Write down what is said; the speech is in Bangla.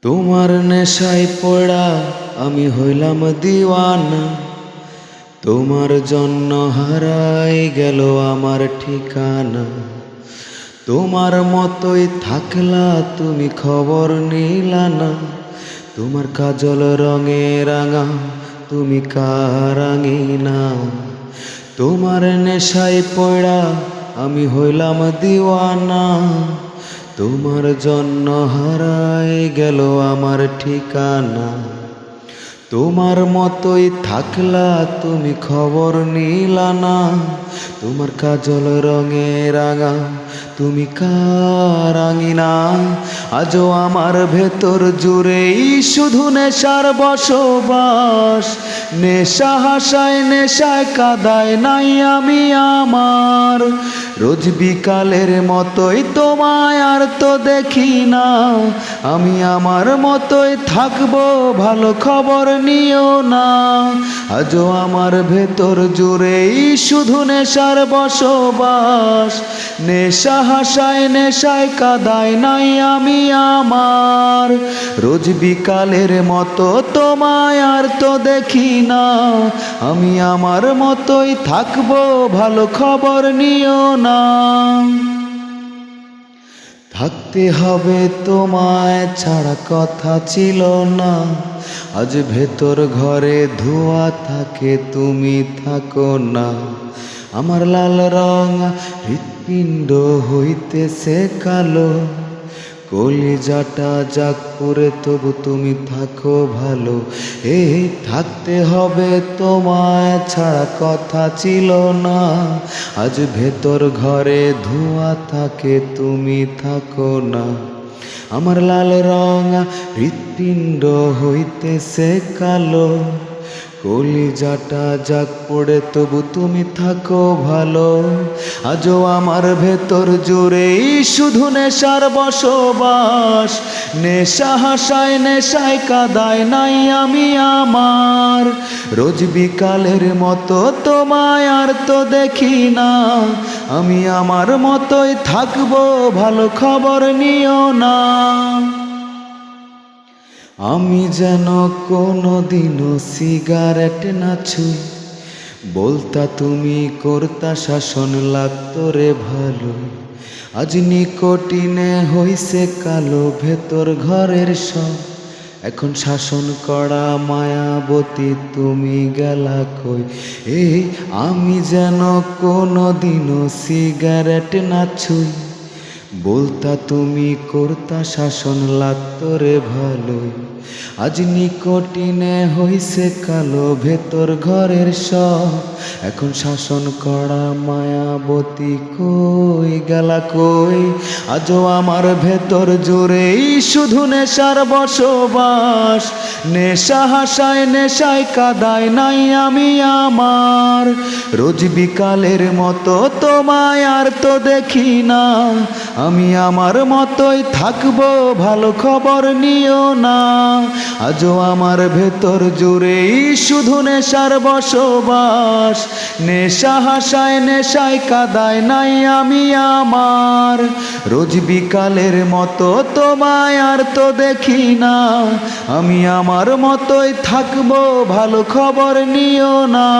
তোমার নেশায় পড়া আমি হইলাম দিওয়ানা, তোমার জন্য হারাই গেল আমার ঠিকানা। তোমার মতোই থাকলা তুমি খবর নিলা না, তোমার কাজল রঙে রাঙা তুমি কারাঙিনা। তোমার নেশায় পড়া আমি হইলাম দিওয়ানা, তোমার জন্য হারাই গেল আমার ঠিকানা। তোমার মতোই থাকলা তুমি খবর নিলা না, তোমার কাজল রঙে রাঙা তুমি কারাঙিনা। আজও আমার ভেতর জুড়েই শুধু নেশার বসবাস, নেশা হাসায় নেশায় কাদায় নাই আমি আমার। রোজ বিকালের মতোই তোমায় আর তো দেখি না, আমি আমার মতোই থাকবো ভালো খবর নিও না। আজও আমার ভেতর জুড়েই শুধু নেশার বসবাস, নেশা হাসায় নেশায় কাদায় নাই আমি আমার। রোজ বিকালের মতো তোমায় আর তো দেখি না, আমি আমার মতোই থাকবো ভালো খবর নিও না। থাকতে হবে তোমায় ছাড়া কথা ছিল না, আজ ভেতর ঘরে ধোয়া থাকে তুমি থাকো না। আমার লাল রঙা হৃৎপিণ্ড হইতেছে কালো, কলিজাটা জাগ করে তবু তুমি থাকো ভালো। এই থাকতে হবে তোমায় ছাড়া কথা ছিল না, আজ ভেতর ঘরে ধোঁয়া থাকে তুমি থাকো না। আমার লাল রঙা হৃৎপিণ্ড হইতেছে কালো, কলিজাটা জাগ পড়ে তবু তুমি থাকো ভালো। আজও আমার ভেতর জুড়েই শুধু নেশার বসবাস, নেশা হাসায় নেশায় কাদায় নাই আমি আমার। রোজ বিকালের মতো তোমায় আর তো দেখি না, আমি আমার মতোই থাকবো ভালো খবর নিও না। আমি যেন কোনোদিনও সিগারেট না ছুঁই, বলতা তুমি করতা শাসন লাগতো রে ভালো। আজ নিকোটিনে হইছে কালো ভেতর ঘরের সব, এখন শাসন করা মায়াবতী তুমি গেলা কই। এই আমি যেন কোনোদিনও সিগারেট না ছুঁই, বলতা তুমি করতা শাসন লাগতো রে ভালোই। আজ নিকোটিনে হইছে কালো ভেতর ঘরের সব, এখন শাসন করা মায়াবতী কই গেলা কই। আজও আমার ভেতর জুড়েই শুধু নেশার বসবাস, নেশা হাসায় নেশায় কাদায় নাই আমি আমার। রোজ বিকালের মতো তোমায় আর তো দেখি না, আমি আমার মতোই থাকবো ভালো খবর নিও না। আজও আমার ভেতর জুড়েই শুধু নেশার বসবাস, নেশা হাসায় নেশায় কাদায় নাই আমি আমার। রোজ বিকালের মতো তোমায় আর তো দেখি না, আমি আমার মতোই থাকবো ভালো খবর নিও না।